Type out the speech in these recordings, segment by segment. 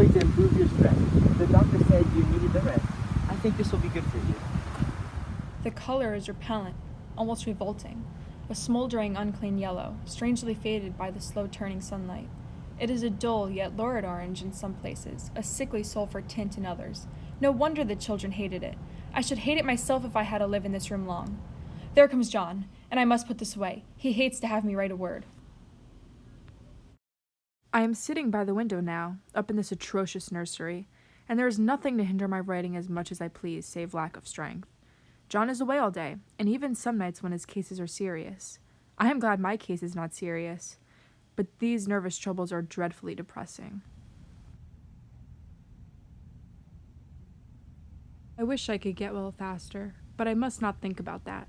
going to improve your stress. The doctor said you needed the rest. I think this will be good for you. The color is repellent, almost revolting, a smoldering, unclean yellow, strangely faded by the slow-turning sunlight. It is a dull yet lurid orange in some places, a sickly sulfur tint in others. No wonder the children hated it. I should hate it myself if I had to live in this room long. There comes John, and I must put this away. He hates to have me write a word. I am sitting by the window now, up in this atrocious nursery, and there is nothing to hinder my writing as much as I please, save lack of strength. John is away all day, and even some nights when his cases are serious. I am glad my case is not serious, but these nervous troubles are dreadfully depressing. I wish I could get well faster, but I must not think about that.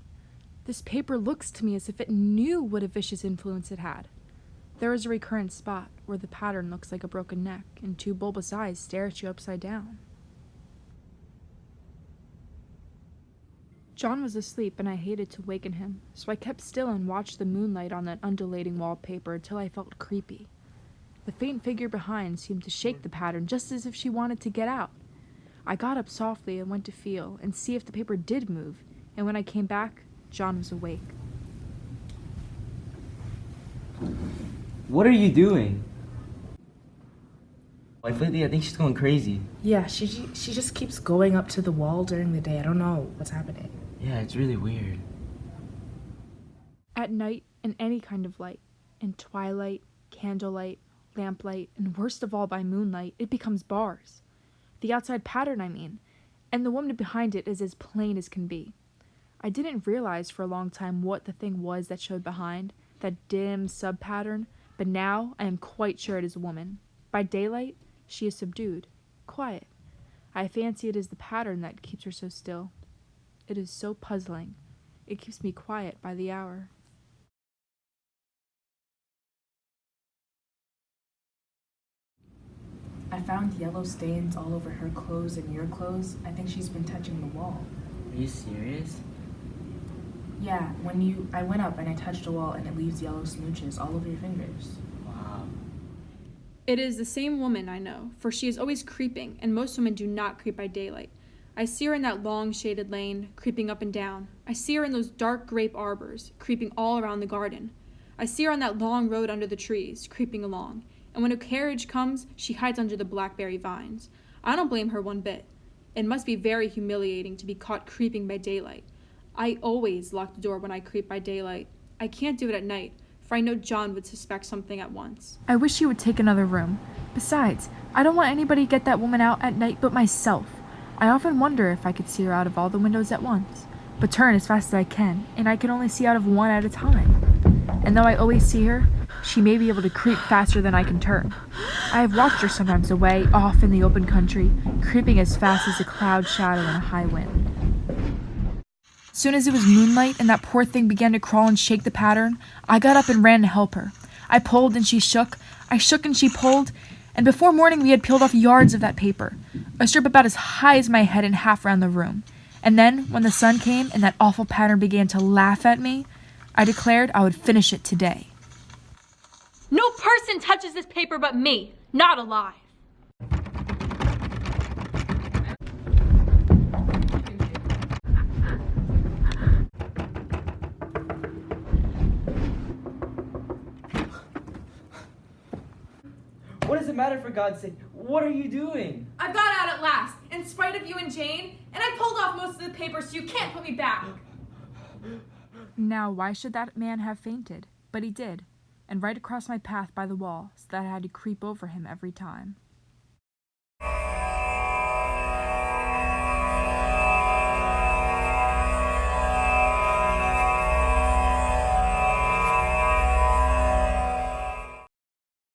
This paper looks to me as if it knew what a vicious influence it had. There is a recurrent spot where the pattern looks like a broken neck, and two bulbous eyes stare at you upside down. John was asleep, and I hated to waken him, so I kept still and watched the moonlight on that undulating wallpaper until I felt creepy. The faint figure behind seemed to shake the pattern just as if she wanted to get out. I got up softly and went to feel and see if the paper did move, and when I came back, John was awake. What are you doing? Like lately, I think she's going crazy. Yeah, she just keeps going up to the wall during the day. I don't know what's happening. Yeah, it's really weird. At night, in any kind of light, in twilight, candlelight, lamplight, and worst of all by moonlight, it becomes bars. The outside pattern, I mean, and the woman behind it is as plain as can be. I didn't realize for a long time what the thing was that showed behind, that dim sub-pattern, but now I am quite sure it is a woman. By daylight, she is subdued, quiet. I fancy it is the pattern that keeps her so still. It is so puzzling. It keeps me quiet by the hour. I found yellow stains all over her clothes and your clothes. I think she's been touching the wall. Are you serious? Yeah, I went up and I touched a wall and it leaves yellow smooches all over your fingers. Wow. It is the same woman, I know, for she is always creeping, and most women do not creep by daylight. I see her in that long shaded lane, creeping up and down. I see her in those dark grape arbors, creeping all around the garden. I see her on that long road under the trees, creeping along. And when a carriage comes, she hides under the blackberry vines. I don't blame her one bit. It must be very humiliating to be caught creeping by daylight. I always lock the door when I creep by daylight. I can't do it at night, for I know John would suspect something at once. I wish he would take another room. Besides, I don't want anybody to get that woman out at night but myself. I often wonder if I could see her out of all the windows at once, but turn as fast as I can, and I can only see out of one at a time. And though I always see her, she may be able to creep faster than I can turn. I have watched her sometimes away, off in the open country, creeping as fast as a cloud shadow in a high wind. Soon as it was moonlight and that poor thing began to crawl and shake the pattern, I got up and ran to help her. I pulled and she shook, I shook and she pulled, and before morning we had peeled off yards of that paper, a strip about as high as my head and half round the room. And then, when the sun came and that awful pattern began to laugh at me, I declared I would finish it today. No person touches this paper but me, not alive. What does it matter, for God's sake? What are you doing? I've got out at last, in spite of you and Jane, and I pulled off most of the paper so you can't put me back. Now, why should that man have fainted? But he did, and right across my path by the wall, so that I had to creep over him every time.